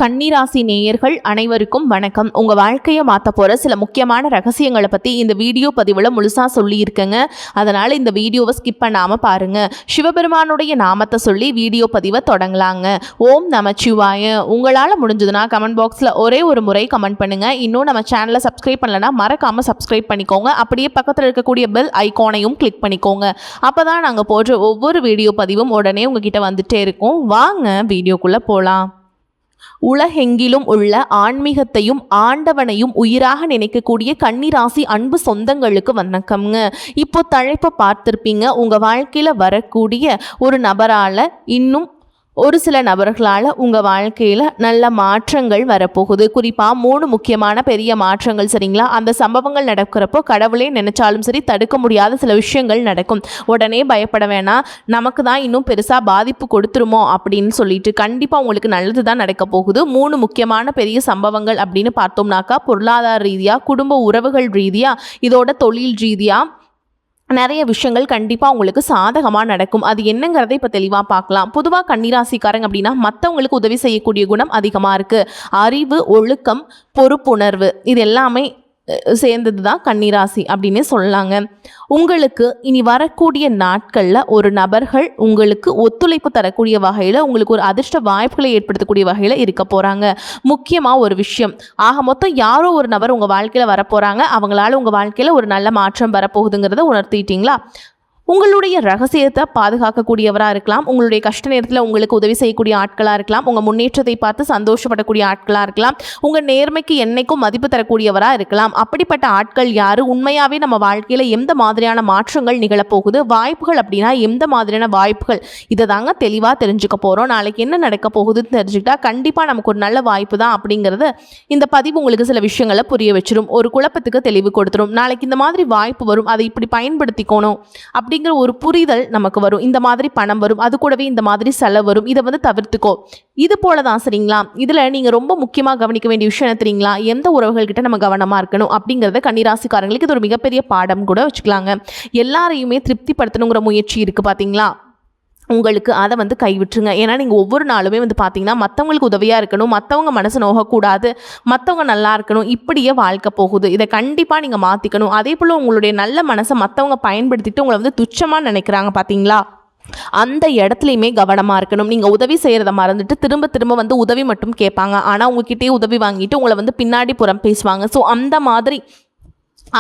கன்னிராசி நேயர்கள் அனைவருக்கும் வணக்கம். உங்கள் வாழ்க்கையை மாற்ற போகிற சில முக்கியமான ரகசியங்களை பற்றி இந்த வீடியோ பதிவில் முழுசாக சொல்லியிருக்கேங்க. அதனால் இந்த வீடியோவை ஸ்கிப் பண்ணாமல் பாருங்கள். சிவபெருமானுடைய நாமத்தை சொல்லி வீடியோ பதிவை தொடங்கலாங்க. ஓம் நமச்சிவாய. உங்களால் முடிஞ்சதுன்னா கமெண்ட் பாக்ஸில் ஒரே ஒரு முறை கமெண்ட் பண்ணுங்கள். இன்னும் நம்ம சேனலை சப்ஸ்கிரைப் பண்ணலைன்னா மறக்காமல் சப்ஸ்கிரைப் பண்ணிக்கோங்க. அப்படியே பக்கத்தில் இருக்கக்கூடிய பெல் ஐக்கானையும் கிளிக் பண்ணிக்கோங்க. அப்போ தான் நாங்கள் போடுற ஒவ்வொரு வீடியோ பதிவும் உடனே உங்ககிட்ட வந்துட்டே இருக்கும். வாங்க வீடியோக்குள்ளே போகலாம். உலகெங்கிலும் உள்ள ஆன்மீகத்தையும் ஆண்டவனையும் உயிராக நினைக்கக்கூடிய கன்னிராசி அன்பு சொந்தங்களுக்கு வணக்கம்ங்க. இப்போ தலைப்பை பார்த்துருப்பீங்க. உங்கள் வாழ்க்கையில் வரக்கூடிய ஒரு நபரால் இன்னும் ஒரு சில நபர்களால் உங்கள் வாழ்க்கையில் நல்ல மாற்றங்கள் வரப்போகுது. குறிப்பாக 3 முக்கியமான பெரிய மாற்றங்கள். சரிங்களா? அந்த சம்பவங்கள் நடக்கிறப்போ கடவுளே நினைச்சாலும் சரி தடுக்க முடியாத சில விஷயங்கள் நடக்கும். உடனே பயப்பட வேணாம், நமக்கு தான் இன்னும் பெருசாக பாதிப்பு கொடுத்துருமோ அப்படின்னு சொல்லிட்டு. கண்டிப்பாக உங்களுக்கு நல்லது தான் நடக்க போகுது. 3 முக்கியமான பெரிய சம்பவங்கள் அப்படின்னு பார்த்தோம்னாக்கா, பொருளாதார ரீதியாக, குடும்ப உறவுகள் ரீதியாக, இதோட தொழில் ரீதியாக நிறைய விஷயங்கள் கண்டிப்பாக உங்களுக்கு சாதகமாக நடக்கும். அது என்னங்கிறத இப்போ தெளிவாக பார்க்கலாம். பொதுவாக கன்னிராசிக்காரங்க அப்படின்னா மற்றவங்களுக்கு உதவி செய்யக்கூடிய குணம் அதிகமாக இருக்குது. அறிவு, ஒழுக்கம், பொறுப்புணர்வு இது எல்லாமே சேர்ந்தது தான் கன்னிராசி அப்படின்னு சொல்லலாங்க. உங்களுக்கு இனி வரக்கூடிய நாட்களில் ஒரு நபர்கள் உங்களுக்கு ஒத்துழைப்பு தரக்கூடிய வகையில், உங்களுக்கு ஒரு அதிர்ஷ்ட வாய்ப்புகளை ஏற்படுத்தக்கூடிய வகையில் இருக்க போகிறாங்க. முக்கியமாக ஒரு விஷயம், ஆக மொத்தம் யாரோ ஒரு நபர் உங்கள் வாழ்க்கையில் வரப்போகிறாங்க. அவங்களால உங்கள் வாழ்க்கையில் ஒரு நல்ல மாற்றம் வரப்போகுதுங்கிறத உணர்த்திட்டீங்களா? உங்களுடைய ரகசியத்தை பாதுகாக்கக்கூடியவராக இருக்கலாம். உங்களுடைய கஷ்ட நேரத்தில் உங்களுக்கு உதவி செய்யக்கூடிய ஆட்களாக இருக்கலாம். உங்கள் முன்னேற்றத்தை பார்த்து சந்தோஷப்படக்கூடிய ஆட்களாக இருக்கலாம். உங்கள் நேர்மைக்கு என்னைக்கும் மதிப்பு தரக்கூடியவராக இருக்கலாம். அப்படிப்பட்ட ஆட்கள் யார்? உண்மையாகவே நம்ம வாழ்க்கையில் எந்த மாதிரியான மாற்றங்கள் நிகழப்போகுது, வாய்ப்புகள் அப்படின்னா எந்த மாதிரியான வாய்ப்புகள், இதை தாங்க தெளிவாக தெரிஞ்சுக்க போகிறோம். நாளைக்கு என்ன நடக்க போகுதுன்னு தெரிஞ்சுக்கிட்டா கண்டிப்பாக நமக்கு ஒரு நல்ல வாய்ப்பு தான் அப்படிங்கிறது இந்த பதிவு உங்களுக்கு சில விஷயங்களை புரிய வச்சிடும். ஒரு குழப்பத்துக்கு தெளிவு கொடுத்துரும். நாளைக்கு இந்த மாதிரி வாய்ப்பு வரும், அதை இப்படி பயன்படுத்திக்கணும் அப்படிங்கிற ஒரு புரிதல் நமக்கு வரும். இந்த மாதிரி பணம் வரும், அது கூடவே இந்த மாதிரி செலவு வரும், இதை தவிர்த்துக்கோ. இது போல தான். சரிங்களா? இதில் நீங்கள் ரொம்ப முக்கியமாக கவனிக்க வேண்டிய விஷயம் என்ன தெரியுங்களா? எந்த உறவுகள்கிட்ட நம்ம கவனமாக இருக்கணும் அப்படிங்கிறத கன்னிராசிக்காரங்களுக்கு இது ஒரு மிகப்பெரிய பாடம் கூட வச்சுக்கலாங்க. எல்லாரையுமே திருப்திப்படுத்தணுங்கிற முயற்சி இருக்குது பார்த்தீங்களா? உங்களுக்கு அதை கைவிட்டுருங்க. ஏன்னா நீங்கள் ஒவ்வொரு நாளுமே பார்த்தீங்கன்னா மற்றவங்களுக்கு உதவியாக இருக்கணும், மற்றவங்க மனசு நோகக்கூடாது, மற்றவங்க நல்லா இருக்கணும், இப்படியே வாழ்க்கை போகுது. இதை கண்டிப்பாக நீங்கள் மாற்றிக்கணும். அதே போல் உங்களுடைய நல்ல மனசை மற்றவங்க பயன்படுத்திட்டு உங்களை துச்சமாக நினைக்கிறாங்க பார்த்தீங்களா? அந்த இடத்துலையுமே கவனமாக இருக்கணும். நீங்கள் உதவி செய்கிறத மறந்துட்டு திரும்ப திரும்ப உதவி மட்டும் கேட்பாங்க. ஆனால் உங்ககிட்டயே உதவி வாங்கிட்டு உங்களை பின்னாடி புறம் பேசுவாங்க. ஸோ அந்த மாதிரி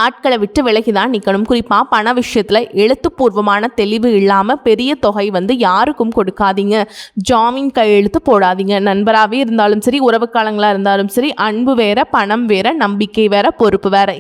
ஆட்களை விட்டு விலகி தான் நிற்கணும். குறிப்பாக பண விஷயத்தில் எழுத்துப்பூர்வமான தெளிவு இல்லாமல் பெரிய தொகை யாருக்கும் கொடுக்காதீங்க. ஜாமீன் கையெழுத்து போடாதீங்க. நண்பராகவே இருந்தாலும் சரி, உறவுக்காலங்களாக இருந்தாலும் சரி, அன்பு வேற, பணம் வேற, நம்பிக்கை வேற, பொறுப்பு வேற.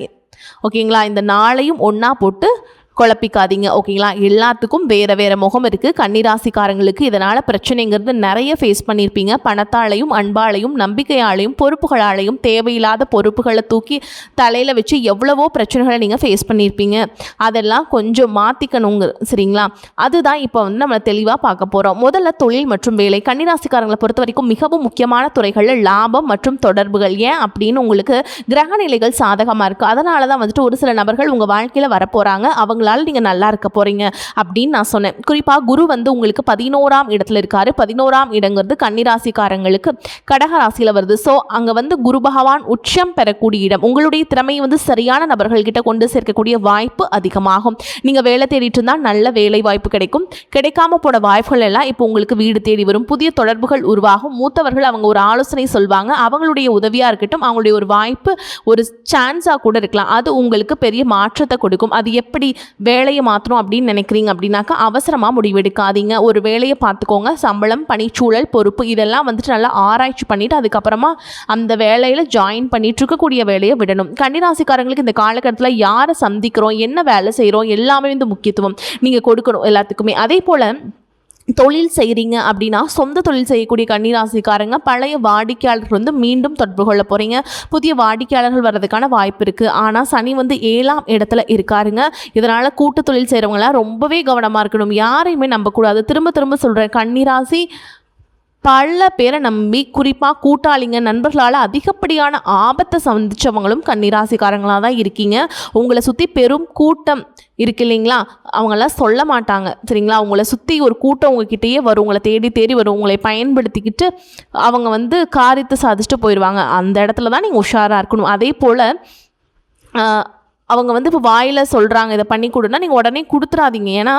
ஓகேங்களா? இந்த நாளையும் ஒன்றா போட்டு குழப்பிக்காதீங்க. ஓகேங்களா? எல்லாத்துக்கும் வேறு வேறு முகம் இருக்குது. கன்னிராசிக்காரங்களுக்கு இதனால் பிரச்சனைங்கிறது நிறைய ஃபேஸ் பண்ணியிருப்பீங்க. பணத்தாலையும், அன்பாலையும், நம்பிக்கையாலையும், பொறுப்புகளாலையும் தேவையில்லாத பொறுப்புகளை தூக்கி தலையில் வச்சு எவ்வளவோ பிரச்சனைகளை நீங்கள் ஃபேஸ் பண்ணியிருப்பீங்க. அதெல்லாம் கொஞ்சம் மாற்றிக்கணுங்க. சரிங்களா? அதுதான் இப்போ நம்ம தெளிவாக பார்க்க போகிறோம். முதல்ல தொழில் மற்றும் வேலை. கன்னிராசிக்காரங்களை பொறுத்த வரைக்கும் மிகவும் முக்கியமான துறைகளில் லாபம் மற்றும் தொடர்புகள். ஏன் அப்படின்னு உங்களுக்கு கிரக நிலைகள் சாதகமாக இருக்குது. அதனால தான் ஒரு சில நபர்கள் உங்கள் வாழ்க்கையில் வரப்போகிறாங்க. அவங்களால நீங்கள் நல்லா இருக்க போகிறீங்க அப்படின்னு நான் சொன்னேன். குறிப்பாக குரு உங்களுக்கு 11ஆம் இடத்துல இருக்காரு. 11ஆம் இடங்கிறது கன்னிராசிக்காரங்களுக்கு கடகராசியில் வருது. ஸோ அங்கே குரு பகவான் உச்சம் பெறக்கூடிய இடம். உங்களுடைய திறமையை சரியான நபர்கள்கிட்ட கொண்டு சேர்க்கக்கூடிய வாய்ப்பு அதிகமாகும். நீங்கள் வேலை தேடிட்டு இருந்தால் நல்ல வேலை வாய்ப்பு கிடைக்கும். கிடைக்காம போன வாய்ப்புகள் எல்லாம் இப்போ உங்களுக்கு வீடு தேடி வரும். புதிய தொடர்புகள் உருவாகும். மூத்தவர்கள் அவங்க ஒரு ஆலோசனை சொல்வாங்க. அவங்களுடைய உதவியாக இருக்கட்டும், அவங்களுடைய ஒரு வாய்ப்பு, ஒரு சான்ஸாக கூட இருக்கலாம். அது உங்களுக்கு பெரிய மாற்றத்தை கொடுக்கும். அது எப்படி வேலையை மாற்றணும் அப்படின்னு நினைக்கிறீங்க அப்படின்னாக்கா அவசரமாக முடிவெடுக்காதீங்க. ஒரு வேலையை பார்த்துக்கோங்க. சம்பளம், பணிச்சூழல், பொறுப்பு இதெல்லாம் நல்லா ஆராய்ச்சி பண்ணிவிட்டு அதுக்கப்புறமா அந்த வேலையில் ஜாயின் பண்ணிட்டு இருக்கக்கூடிய வேலையை விடணும். கன்னிராசிக்காரங்களுக்கு இந்த காலகட்டத்தில் யாரை சந்திக்கிறோம், என்ன வேலை செய்கிறோம் எல்லாமே முக்கியத்துவம் நீங்கள் கொடுக்கணும் எல்லாத்துக்குமே. அதே போல் தொழில் செய்கிறீங்க அப்படின்னா சொந்த தொழில் செய்யக்கூடிய கன்னிராசிக்காரங்க பழைய வாடிக்கையாளர்கள் மீண்டும் தொடர்பு கொள்ள போகிறீங்க. புதிய வாடிக்கையாளர்கள் வர்றதுக்கான வாய்ப்பு இருக்குது. ஆனால் சனி 7ஆம் இடத்துல இருக்காருங்க. இதனால் கூட்டு தொழில் செய்கிறவங்களாம் ரொம்பவே கவனமாக இருக்கணும். யாரையுமே நம்பக்கூடாது. திரும்ப திரும்ப சொல்கிறேன், கன்னிராசி பல பேரை நம்பி குறிப்பாக கூட்டாளிங்க நண்பர்களால் அதிகப்படியான ஆபத்தை சந்திச்சவங்களும் கன்னிராசிக்காரங்களாக தான் இருக்கீங்க. உங்களை சுற்றி பெரும் கூட்டம் இருக்கு இல்லைங்களா, அவங்களாம் சொல்ல மாட்டாங்க சரிங்களா. அவங்கள சுற்றி ஒரு கூட்டம் உங்ககிட்டயே வரும், உங்களை தேடி தேடி வரும், உங்களை பயன்படுத்திக்கிட்டு அவங்க காரியத்தை சாதிச்சுட்டு போயிடுவாங்க. அந்த இடத்துல தான் நீங்கள் உஷாராக இருக்கணும். அதே போல் அவங்க இப்போ வாயில் சொல்கிறாங்க இதை பண்ணி கொடுன்னா நீங்கள் உடனே கொடுத்துறாதீங்க. ஏன்னா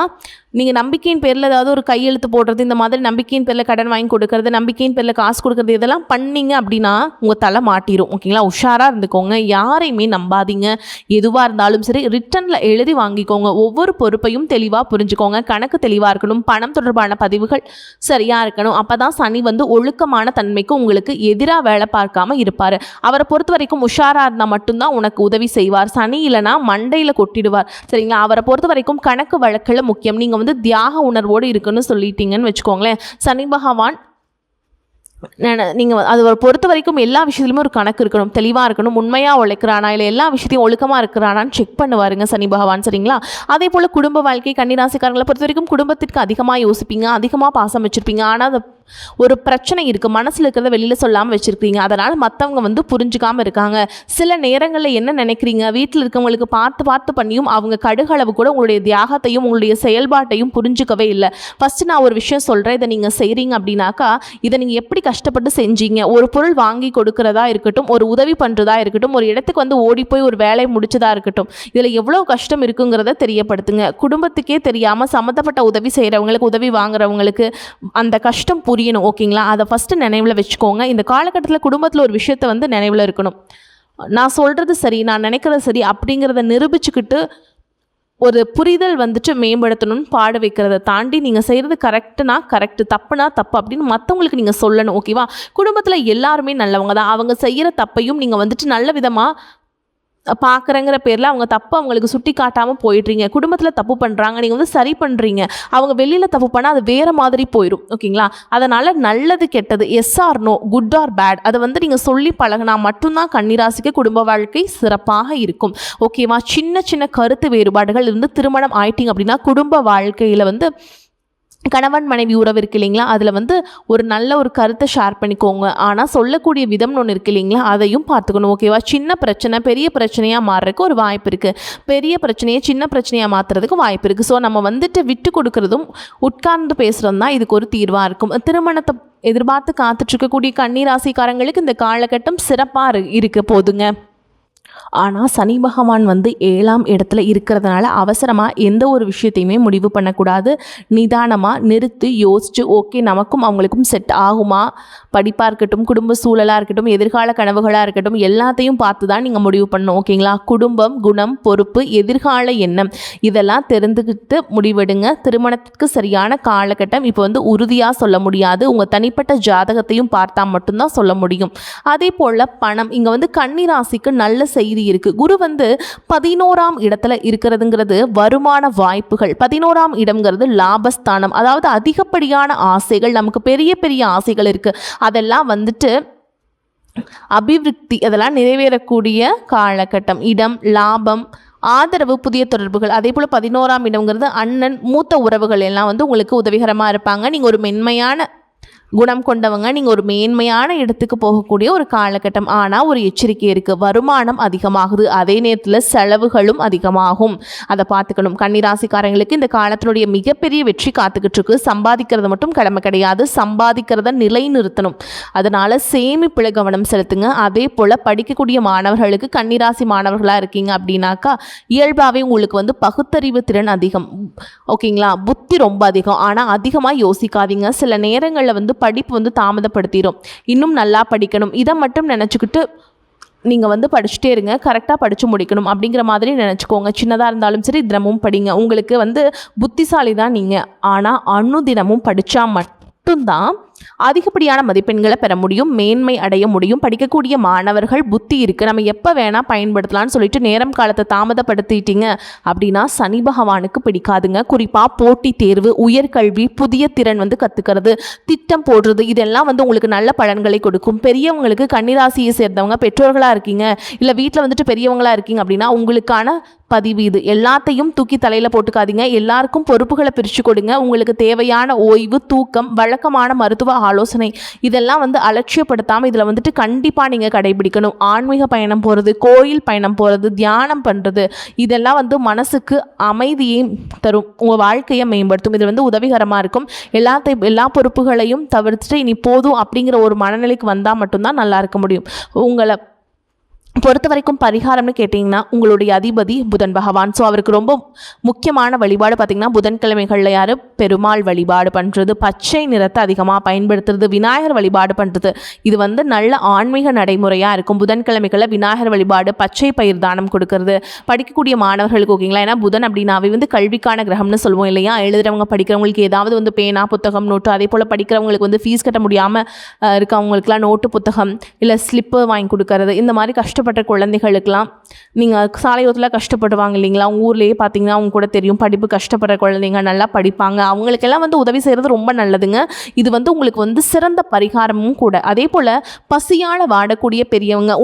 நீங்கள் நம்பிக்கையின் பேரில் ஏதாவது ஒரு கையெழுத்து போடுறது, இந்த மாதிரி நம்பிக்கையின் பேரில் கடன் வாங்கி கொடுக்கறது, நம்பிக்கையின் பேரில் காசு கொடுக்குறது, இதெல்லாம் பண்ணிங்க அப்படின்னா உங்கள் தலை மாட்டிடும். ஓகேங்களா, உஷாராக இருந்துக்கோங்க. யாரையுமே நம்பாதீங்க. எதுவாக இருந்தாலும் சரி ரிட்டனில் எழுதி வாங்கிக்கோங்க. ஒவ்வொரு பொறுப்பையும் தெளிவாக புரிஞ்சுக்கோங்க. கணக்கு தெளிவாக இருக்கணும். பணம் தொடர்பான பதிவுகள் சரியாக இருக்கணும். அப்போ தான் சனி ஒழுக்கமான தன்மைக்கு உங்களுக்கு எதிராக வேலை பார்க்காம இருப்பார். அவரை பொறுத்த வரைக்கும் உஷாராக இருந்தால் மட்டும்தான் உனக்கு உதவி செய்வார். சனி இல்லைனா மண்டையில் கொட்டிடுவார் சரிங்களா. அவரை பொறுத்த வரைக்கும் கணக்கு வழக்கில் முக்கியம். நீங்கள் தியாக உணர்வோடு இருக்குன்னு சொல்லிட்டீங்கன்னு வச்சுக்கோங்களேன், சனி பகவான் நீங்கள் அதை பொறுத்த வரைக்கும் எல்லா விஷயத்துலையுமே ஒரு கணக்கு இருக்கணும், தெளிவாக இருக்கணும். உண்மையாக உழைக்கிறானா இல்லை எல்லா விஷயத்தையும் ஒழுக்கமாக இருக்கிறானான்னு செக் பண்ணுவாருங்க சனி பகவான் சரிங்களா. அதே போல் குடும்ப வாழ்க்கை கன்னிராசிக்காரங்களை பொறுத்த வரைக்கும் குடும்பத்திற்கு அதிகமாக யோசிப்பீங்க, அதிகமாக பாசம் வச்சுருப்பீங்க. ஆனால் அது ஒரு பிரச்சனை இருக்குது, மனசில் இருக்கிறத வெளியில் சொல்லாமல் வச்சுருக்கீங்க. அதனால் மற்றவங்க புரிஞ்சுக்காமல் இருக்காங்க. சில நேரங்களில் என்ன நினைக்கிறீங்க, வீட்டில் இருக்கவங்களுக்கு பார்த்து பார்த்து பண்ணியும் அவங்க கடுகளவு கூட உங்களுடைய தியாகத்தையும் உங்களுடைய செயல்பாட்டையும் புரிஞ்சுக்கவே இல்லை. ஃபஸ்ட்டு நான் ஒரு விஷயம் சொல்கிறேன், இதை நீங்கள் செய்கிறீங்க அப்படின்னாக்கா இதை நீங்கள் எப்படி கஷ்டப்பட்டு செஞ்சீங்க. ஒரு பொருள் வாங்கி கொடுக்கறதா இருக்கட்டும், ஒரு உதவி பண்ணுறதா இருக்கட்டும், ஒரு இடத்துக்கு ஓடி போய் ஒரு வேலையை முடிச்சதாக இருக்கட்டும், இதில் எவ்வளோ கஷ்டம் இருக்குங்கிறத தெரியப்படுத்துங்க. குடும்பத்துக்கே தெரியாமல் சம்மந்தப்பட்ட உதவி செய்கிறவங்களுக்கு, உதவி வாங்குறவங்களுக்கு அந்த கஷ்டம் புரியணும். ஓகேங்களா, அதை ஃபஸ்ட்டு நினைவில் வச்சுக்கோங்க. இந்த காலகட்டத்தில் குடும்பத்தில் ஒரு விஷயத்தை நினைவில் இருக்கணும். நான் சொல்கிறது சரி, நான் நினைக்கிறது சரி அப்படிங்கிறத நிரூபிச்சுக்கிட்டு ஒரு புரிதல் மேம்படுத்தணும்னு பாட வைக்கிறத தாண்டி நீங்கள் செய்கிறது கரெக்டுனா கரெக்டு, தப்புனா தப்பு அப்படின்னு மற்றவங்களுக்கு நீங்கள் சொல்லணும். ஓகேவா, குடும்பத்தில் எல்லாருமே நல்லவங்க தான். அவங்க செய்கிற தப்பையும் நீங்கள் நல்ல விதமாக பார்க்குறங்கிற பேரில் அவங்க தப்பு அவங்களுக்கு சுட்டி காட்டாமல் போயிடுறீங்க. குடும்பத்தில் தப்பு பண்ணுறாங்க, நீங்கள் சரி பண்ணுறீங்க. அவங்க வெளியில் தப்பு பண்ணால் அது வேறு மாதிரி போயிடும். ஓகேங்களா, அதனால் நல்லது கெட்டது, yes or no, good or bad, அதை நீங்கள் சொல்லி பழகினா மட்டும்தான் கன்னிராசிக்கு குடும்ப வாழ்க்கை சிறப்பாக இருக்கும். ஓகேவா, சின்ன சின்ன கருத்து வேறுபாடுகள் திருமணம் ஆயிட்டிங்க அப்படின்னா குடும்ப வாழ்க்கையில் கணவன் மனைவி உறவு இருக்கு இல்லைங்களா, அதில் ஒரு நல்ல ஒரு கருத்தை ஷேர் பண்ணிக்கோங்க. ஆனால் சொல்லக்கூடிய விதம்னு ஒன்று இருக்கு இல்லைங்களா, அதையும் பார்த்துக்கணும். ஓகேவா, சின்ன பிரச்சனை பெரிய பிரச்சனையாக மாறுறதுக்கு ஒரு வாய்ப்பு இருக்குது, பெரிய பிரச்சனையை சின்ன பிரச்சனையாக மாற்றுறதுக்கு வாய்ப்பு இருக்குது. ஸோ நம்ம விட்டு கொடுக்குறதும் உட்கார்ந்து பேசுகிறதும் தான் இதுக்கு ஒரு தீர்வாக இருக்கும். திருமணத்தை எதிர்பார்த்து காத்துட்ருக்கக்கூடிய கன்னிராசிக்காரங்களுக்கு இந்த காலகட்டம் சிறப்பாக இருக்க போதுங்க. ஆனால் சனி பகவான் 7ஆம் இடத்துல இருக்கிறதுனால அவசரமாக எந்த ஒரு விஷயத்தையுமே முடிவு பண்ணக்கூடாது. நிதானமாக நிறுத்தி யோசித்து ஓகே நமக்கும் அவங்களுக்கும் செட் ஆகுமா, படிப்பாக இருக்கட்டும், குடும்ப சூழலாக இருக்கட்டும், எதிர்கால கனவுகளாக இருக்கட்டும், எல்லாத்தையும் பார்த்து தான் நீங்கள் முடிவு பண்ணணும். ஓகேங்களா, குடும்பம், குணம், பொறுப்பு, எதிர்கால எண்ணம் இதெல்லாம் தெரிந்துக்கிட்டு முடிவெடுங்க. திருமணத்துக்கு சரியான காலகட்டம் இப்போ உறுதியாக சொல்ல முடியாது, உங்கள் தனிப்பட்ட ஜாதகத்தையும் பார்த்தா மட்டும்தான் சொல்ல முடியும். அதே போல் பணம், இங்கே கன்னிராசிக்கு நல்ல செய்தி இருக்குது. குரு 11ஆம் இடத்துல இருக்கிறதுங்கிறது வருமான வாய்ப்புகள், 11ஆம் இடம்ங்கிறது லாபஸ்தானம். அதாவது அதிகப்படியான ஆசைகள், நமக்கு பெரிய பெரிய ஆசைகள் இருக்குது, அதெல்லாம் அபிவிருத்தி, அதெல்லாம் நிறைவேறக்கூடிய காலகட்டம். இடம், லாபம், ஆதரவு, புதிய தொடர்புகள். அதே போல் 11ஆம் இடம்ங்கிறது அண்ணன், மூத்த உறவுகள் எல்லாம் உங்களுக்கு உதவிகரமாக இருப்பாங்க. நீங்கள் ஒரு மென்மையான குணம் கொண்டவங்க, நீங்கள் ஒரு மேன்மையான இடத்துக்கு போகக்கூடிய ஒரு காலகட்டம். ஆனால் ஒரு எச்சரிக்கை இருக்குது, வருமானம் அதிகமாகுது, அதே நேரத்தில் செலவுகளும் அதிகமாகும். அதை பார்த்துக்கணும். கன்னிராசிக்காரங்களுக்கு இந்த காலத்தினுடைய மிகப்பெரிய வெற்றி காத்துக்கிட்டு இருக்கு. சம்பாதிக்கிறது மட்டும் கடமை கிடையாது, சம்பாதிக்கிறத நிலைநிறுத்தணும். அதனால் சேமிப்பில் கவனம் செலுத்துங்க. அதே போல் படிக்கக்கூடிய மாணவர்களுக்கு, கன்னிராசி மாணவர்களாக இருக்கீங்க அப்படின்னாக்கா இயல்பாகவே உங்களுக்கு பகுத்தறிவு திறன் அதிகம். ஓகேங்களா, புத்தி ரொம்ப அதிகம். ஆனால் அதிகமாக யோசிக்காதீங்க. சில நேரங்களில் படிப்பு தாமதப்படுத்திடும். இன்னும் நல்லா படிக்கணும், இதை மட்டும் நினச்சிக்கிட்டு நீங்கள் படிச்சுட்டே இருங்க, கரெக்டாக படித்து முடிக்கணும் அப்படிங்கிற மாதிரி நினச்சிக்கோங்க. சின்னதாக இருந்தாலும் சரி தினமும் படிங்க. உங்களுக்கு புத்திசாலி தான் நீங்கள், ஆனால் அனுதினமும் படித்தா மட்டும்தான் அதிகப்படியான மதிப்பெண்களை பெற முடியும், மேன்மை அடைய முடியும். படிக்கக்கூடிய மாணவர்கள் புத்தி இருக்குது, நம்ம எப்போ வேணால் பயன்படுத்தலாம்னு சொல்லிட்டு நேரம் காலத்தை தாமதப்படுத்திட்டீங்க அப்படின்னா சனி பகவானுக்கு பிடிக்காதுங்க. குறிப்பாக போட்டித் தேர்வு, உயர்கல்வி, புதிய திறன் கற்றுக்கிறது, திட்டம் போடுறது, இதெல்லாம் உங்களுக்கு நல்ல பலன்களை கொடுக்கும். பெரியவங்களுக்கு, கன்னிராசியை சேர்ந்தவங்க பெற்றோர்களாக இருக்கீங்க, இல்லை வீட்டில் பெரியவங்களாக இருக்கீங்க அப்படின்னா உங்களுக்கான பதிவு இது எல்லாத்தையும் தூக்கி தலையில் போட்டுக்காதீங்க. எல்லாருக்கும் பொறுப்புகளை பிரித்து கொடுங்க. உங்களுக்கு தேவையான ஓய்வு, தூக்கம், வழக்கமான மருத்துவ ஆலோசனை இதெல்லாம் வந்து அலட்சியப்படுத்தாமல் இதில் வந்துட்டு கண்டிப்பாக நீங்கள் கடைபிடிக்கணும். ஆன்மீக பயணம் போகிறது, கோயில் பயணம் போகிறது, தியானம் பண்ணுறது இதெல்லாம் வந்து மனசுக்கு அமைதியை தரும், உங்கள் வாழ்க்கையை மேம்படுத்தும். இது வந்து உதவிகரமாக இருக்கும். எல்லா பொறுப்புகளையும் தவிர்த்துட்டு இனி போதும் அப்படிங்கிற ஒரு மனநிலைக்கு வந்தால் மட்டும்தான் நல்லா இருக்க முடியும். உங்களை பொறுத்த வரைக்கும் பரிகாரம்னு கேட்டிங்கன்னா உங்களுடைய அதிபதி புதன் பகவான். ஸோ அவருக்கு ரொம்ப முக்கியமான வழிபாடு பார்த்திங்கன்னா புதன்கிழமைகளில் யார் பெருமாள் வழிபாடு பண்ணுறது, பச்சை நிறத்தை அதிகமாக பயன்படுத்துறது, விநாயகர் வழிபாடு பண்ணுறது இது வந்து நல்ல ஆன்மீக நடைமுறையாக இருக்கும். புதன்கிழமைகளில் விநாயகர் வழிபாடு, பச்சை பயிர் தானம் கொடுக்கறது படிக்கக்கூடிய மாணவர்களுக்கு ஓகேங்களா. ஏன்னா புதன் அப்படின்னாவே வந்து கல்விக்கான கிரகம்னு சொல்லுவோம் இல்லையா. எழுதுறவங்க படிக்கிறவங்களுக்கு ஏதாவது வந்து பேனா, புத்தகம், நோட்டு, அதே போல் படிக்கிறவங்களுக்கு வந்து ஃபீஸ் கட்ட முடியாமல் இருக்கவங்களுக்குலாம் நோட்டு, புத்தகம் இல்லை ஸ்லிப்பு வாங்கி கொடுக்கறது, இந்த மாதிரி கஷ்டப்பட்ட குழந்தைகளுக்கெல்லாம் நீங்கள் சாலையோரத்தில் கஷ்டப்படுவாங்க இல்லைங்களா. அவங்க ஊர்லேயே பார்த்தீங்கன்னா அவங்க கூட தெரியும் படிப்பு கஷ்டப்படுற குழந்தைங்க நல்லா படிப்பாங்க, அவங்களுக்கெல்லாம் வந்து உதவி செய்கிறது ரொம்ப நல்லதுங்க. இது வந்து உங்களுக்கு வந்து சிறந்த பரிகாரமும் கூட. அதே போல் பசியால் வாடக்கூடிய பெரியவங்க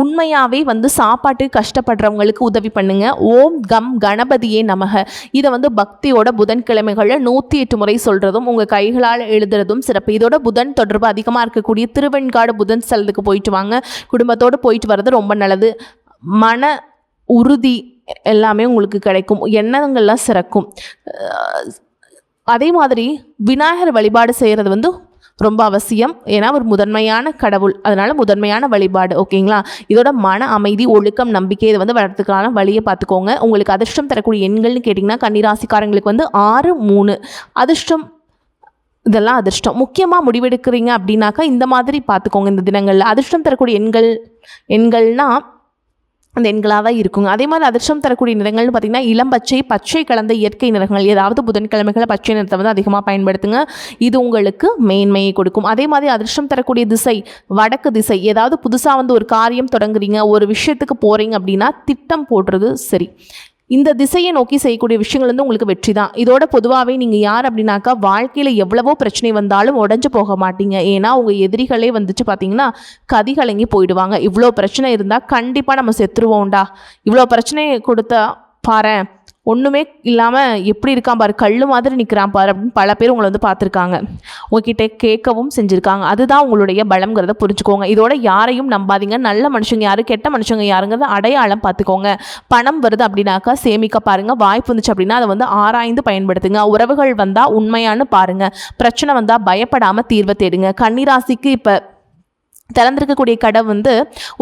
உண்மையாகவே வந்து சாப்பாட்டு கஷ்டப்படுறவங்களுக்கு உதவி பண்ணுங்க. ஓம் கம் கணபதியே நமக இதை வந்து பக்தியோட புதன்கிழமைகளில் 108 முறை சொல்கிறதும் உங்கள் கைகளால் எழுதுறதும் சிறப்பு. இதோட புதன் தொடர்பு அதிகமாக இருக்கக்கூடிய திருவெண்காடு புதன் ஸ்தலத்துக்கு போயிட்டு வாங்க. குடும்பத்தோடு போயிட்டு வர்றது ரொம்ப நல்லது. மன உறுதி எல்லாமே உங்களுக்கு கிடைக்கும், எண்ணங்கள்லாம் சிறக்கும். அதே மாதிரி விநாயகர் வழிபாடு செய்கிறது வந்து ரொம்ப அவசியம். ஏன்னா ஒரு முதன்மையான கடவுள், அதனால முதன்மையான வழிபாடு ஓகேங்களா. இதோட மன அமைதி, ஒழுக்கம், நம்பிக்கை இதை வந்து வளர்த்துக்கான வழியை பார்த்துக்கோங்க. உங்களுக்கு அதிர்ஷ்டம் தரக்கூடிய எண்கள்னு கேட்டிங்கன்னா கன்னிராசிக்காரங்களுக்கு வந்து 6, 3 அதிர்ஷ்டம். இதெல்லாம் அதிர்ஷ்டம். முக்கியமாக முடிவெடுக்கிறீங்க அப்படின்னாக்கா இந்த மாதிரி பார்த்துக்கோங்க. இந்த தினங்களில் அதிர்ஷ்டம் தரக்கூடிய எண்கள்னால் அந்த எண்களாக தான் இருக்குங்க. அதே மாதிரி அதிர்ஷ்டம் தரக்கூடிய நிறங்கள்னு பார்த்திங்கன்னா இளம் பச்சை, பச்சை கலந்த இயற்கை நிறங்கள். ஏதாவது புதன்கிழமைகளை பச்சை நிறத்தை வந்து அதிகமாக பயன்படுத்துங்க. இது உங்களுக்கு மேன்மையை கொடுக்கும். அதே மாதிரி அதிர்ஷ்டம் தரக்கூடிய திசை வடக்கு திசை. ஏதாவது புதுசாக வந்து ஒரு காரியம் தொடங்குறீங்க, ஒரு விஷயத்துக்கு போகிறீங்க அப்படின்னா திட்டம் போடுறது சரி. இந்த திசையை நோக்கி செய்யக்கூடிய விஷயங்கள் வந்து உங்களுக்கு வெற்றி தான். இதோட பொதுவாகவே நீங்கள் யார் அப்படின்னாக்கா வாழ்க்கையில் எவ்வளவோ பிரச்சனை வந்தாலும் உடஞ்சு போக மாட்டீங்க. ஏன்னா உங்கள் எதிரிகளே வந்துட்டு பார்த்தீங்கன்னா கதிகலங்கி போயிடுவாங்க. இவ்வளோ பிரச்சனை இருந்தால் கண்டிப்பாக நம்ம செத்துருவோம்டா, இவ்வளோ பிரச்சனையை கொடுத்தா பாரு ஒன்றுமே இல்லாமல் எப்படி இருக்கான் பாரு, கல் மாதிரி நிற்கிறான் பாரு அப்படின்னு பல பேர் உங்களை வந்து பார்த்துருக்காங்க, உங்ககிட்ட கேட்கவும் செஞ்சுருக்காங்க. அதுதான் உங்களுடைய பலம்ங்கிறத புரிஞ்சுக்கோங்க. இதோட யாரையும் நம்பாதீங்க. நல்ல மனுஷங்க யாரு, கெட்ட மனுஷங்க யாருங்கிறத அடையாளம் பார்த்துக்கோங்க. பணம் வருது அப்படின்னாக்கா சேமிக்க பாருங்கள். வாய்ப்பு வந்துச்சு அப்படின்னா அதை வந்து ஆராய்ந்து பயன்படுத்துங்க. உறவுகள் வந்தால் உண்மையானு பாருங்கள். பிரச்சனை வந்தால் பயப்படாமல் தீர்வை தேடுங்க. கன்னிராசிக்கு இப்போ திறந்திருக்கக்கூடிய கடை வந்து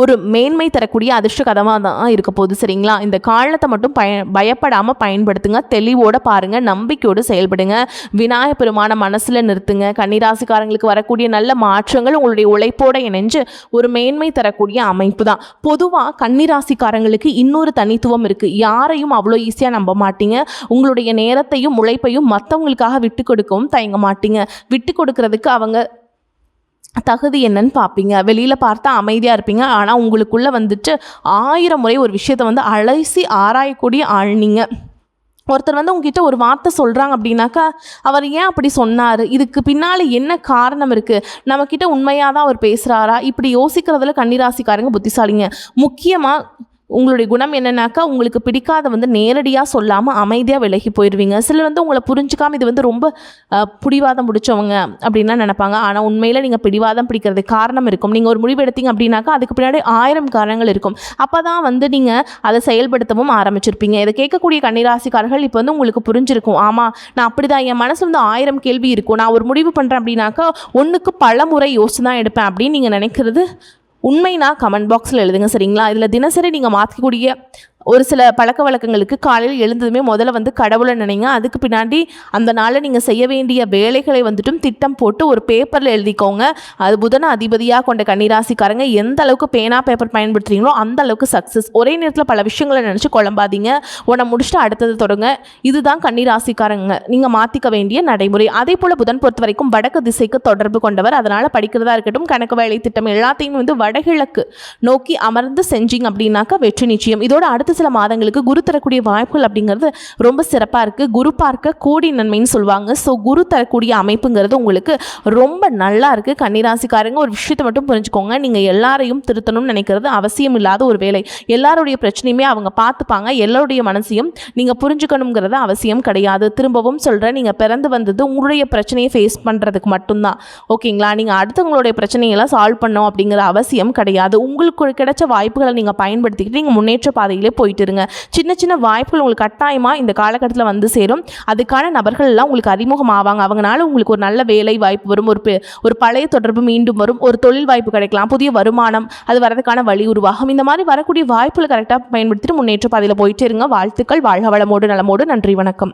ஒரு மேன்மை தரக்கூடிய அதிர்ஷ்ட கதமாக தான் இருக்க போகுது சரிங்களா. இந்த காலத்தை மட்டும் பயப்படாமல் பயன்படுத்துங்க. தெளிவோடு பாருங்கள், நம்பிக்கையோடு செயல்படுங்க. விநாயகர் பெருமான மனசில் நிறுத்துங்க. கன்னிராசிக்காரங்களுக்கு வரக்கூடிய நல்ல மாற்றங்கள் உங்களுடைய உழைப்போடு இணைஞ்சு ஒரு மேன்மை தரக்கூடிய அமைப்பு தான். பொதுவாக கன்னிராசிக்காரங்களுக்கு இன்னொரு தனித்துவம் இருக்குது. யாரையும் அவ்வளோ ஈஸியாக நம்ப மாட்டீங்க. உங்களுடைய நேரத்தையும் உழைப்பையும் மற்றவங்களுக்காக விட்டு கொடுக்கவும் தயங்க மாட்டீங்க. விட்டு கொடுக்கறதுக்கு அவங்க தகுதி என்னன்னு பார்ப்பீங்க. வெளியில் பார்த்தா அமைதியாக இருப்பீங்க, ஆனால் உங்களுக்குள்ளே வந்துட்டு 1000 முறை ஒரு விஷயத்தை வந்து அலசி ஆராயக்கூடிய ஆள் நீங்கள். ஒருத்தர் வந்து உங்ககிட்ட ஒரு வார்த்தை சொல்கிறாங்க அப்படின்னாக்கா அவர் ஏன் அப்படி சொன்னார், இதுக்கு பின்னால் என்ன காரணம் இருக்குது, நம்மக்கிட்ட உண்மையாக தான் அவர் பேசுகிறாரா, இப்படி யோசிக்கிறதுல கன்னிராசிக்காரங்க புத்திசாலிங்க. முக்கியமாக உங்களுடைய குணம் என்னன்னாக்கா உங்களுக்கு பிடிக்காத வந்து நேரடியாக சொல்லாமல் அமைதியாக விலகி போயிடுவீங்க. சிலர் வந்து உங்களை புரிஞ்சுக்காமல் இது வந்து ரொம்ப பிடிவாதம் பிடிச்சவங்க அப்படின்லாம் நினைப்பாங்க. ஆனால் உண்மையில் நீங்கள் பிடிவாதம் பிடிக்கிறதுக்கு காரணம் இருக்கும். நீங்கள் ஒரு முடிவு எடுத்தீங்க அப்படின்னாக்கா அதுக்கு பின்னாடி 1000 காரணங்கள் இருக்கும். அப்போ தான் வந்து நீங்கள் அதை செயல்படுத்தவும் ஆரம்பிச்சிருப்பீங்க. இதை கேட்கக்கூடிய கன்னிராசிக்காரர்கள் இப்போ வந்து உங்களுக்கு புரிஞ்சிருக்கும், ஆமாம் நான் அப்படி தான், என் மனசு வந்து 1000 கேள்வி இருக்கும், நான் ஒரு முடிவு பண்ணுறேன் அப்படின்னாக்கா ஒன்றுக்கு பல முறை யோசிச்சு தான் எடுப்பேன் அப்படின்னு நீங்கள் நினைக்கிறது உண்மைனா கமெண்ட் பாக்ஸில் எழுதுங்க சரிங்களா. இதில் தினசரி நீங்கள் மாற்றக்கூடிய ஒரு சில பழக்க வழக்கங்களுக்கு காலையில் எழுந்ததுமே முதல்ல வந்து கடவுளை நினைங்க. அதுக்கு பின்னாடி அந்த நாளில் நீங்கள் செய்ய வேண்டிய வேலைகளை வந்துட்டும் திட்டம் போட்டு ஒரு பேப்பரில் எழுதிக்கோங்க. அது புதன அதிபதியாக கொண்ட கன்னிராசிக்காரங்க எந்த அளவுக்கு பேனா பேப்பர் பயன்படுத்துகிறீங்களோ அந்த அளவுக்கு சக்ஸஸ். ஒரே நேரத்தில் பல விஷயங்களை நினச்சி குழம்பாதீங்க. உன்னை முடிச்சுட்டு அடுத்தது தொடங்க. இதுதான் கன்னிராசிக்காரங்க நீங்கள் மாற்றிக்க வேண்டிய நடைமுறை. அதே போல் புதன் பொறுத்த வரைக்கும் வடக்கு திசைக்கு தொடர்பு கொண்டவர். அதனால் படிக்கிறதா இருக்கட்டும், கணக்கு வேலை திட்டம் எல்லாத்தையும் வந்து வடகிழக்கு நோக்கி அமர்ந்து செஞ்சீங்க அப்படின்னாக்கா வெற்றி நிச்சயம். இதோட அடுத்த சில மாதங்களுக்கு குரு தரக்கூடிய வாய்ப்புகள் அப்படிங்கிறது ரொம்ப சிறப்பாக இருக்குது. குரு பார்க்க கோடி நன்மைன்னு சொல்லுவாங்க. ஸோ குரு தரக்கூடிய அமைப்புங்கிறது உங்களுக்கு ரொம்ப நல்லா இருக்குது. கன்னிராசிக்காரங்க ஒரு விஷயத்தை மட்டும் புரிஞ்சுக்கோங்க, நீங்கள் எல்லாரையும் திருத்தணும்னு நினைக்கிறது அவசியம் இல்லாத ஒரு வேலை. எல்லாருடைய பிரச்சனையுமே அவங்க பார்த்துப்பாங்க. எல்லாருடைய மனசையும் நீங்கள் புரிஞ்சுக்கணுங்கிறது அவசியம் கிடையாது. திரும்பவும் சொல்கிறேன், நீங்கள் பிறந்து வந்தது உங்களுடைய பிரச்சனையை ஃபேஸ் பண்ணுறதுக்கு மட்டும்தான். ஓகேங்களா? நீங்கள் அடுத்தவங்களுடைய பிரச்சனையெல்லாம் சால்வ் பண்ணோம் அப்படிங்கிற அவசியம் கிடையாது. உங்களுக்கு கிடைச்ச வாய்ப்புகளை நீங்கள் பயன்படுத்திக்கிட்டு நீங்கள் முன்னேற்ற பாதையிலே போயிட்டு இருங்க. சின்ன சின்ன வாய்ப்புகள் உங்களுக்கு கட்டாயமாக இந்த காலகட்டத்தில் வந்து சேரும். அதுக்கான நபர்கள் எல்லாம் உங்களுக்கு அறிமுகம் ஆவாங்க. அவங்களால உங்களுக்கு ஒரு நல்ல வேலை வாய்ப்பு வரும், ஒரு பழைய தொடர்பு மீண்டும் வரும், ஒரு தொழில் வாய்ப்பு கிடைக்கலாம், புதிய வருமானம் அது வரதுக்கான வழி உருவாகும். இந்த மாதிரி வரக்கூடிய வாய்ப்புகளை கரெக்டாக பயன்படுத்திட்டு முன்னேற்ற பாதையில் போயிட்டு இருங்க. வாழ்த்துக்கள். வாழ்க வளமோடு நலமோடு. நன்றி, வணக்கம்.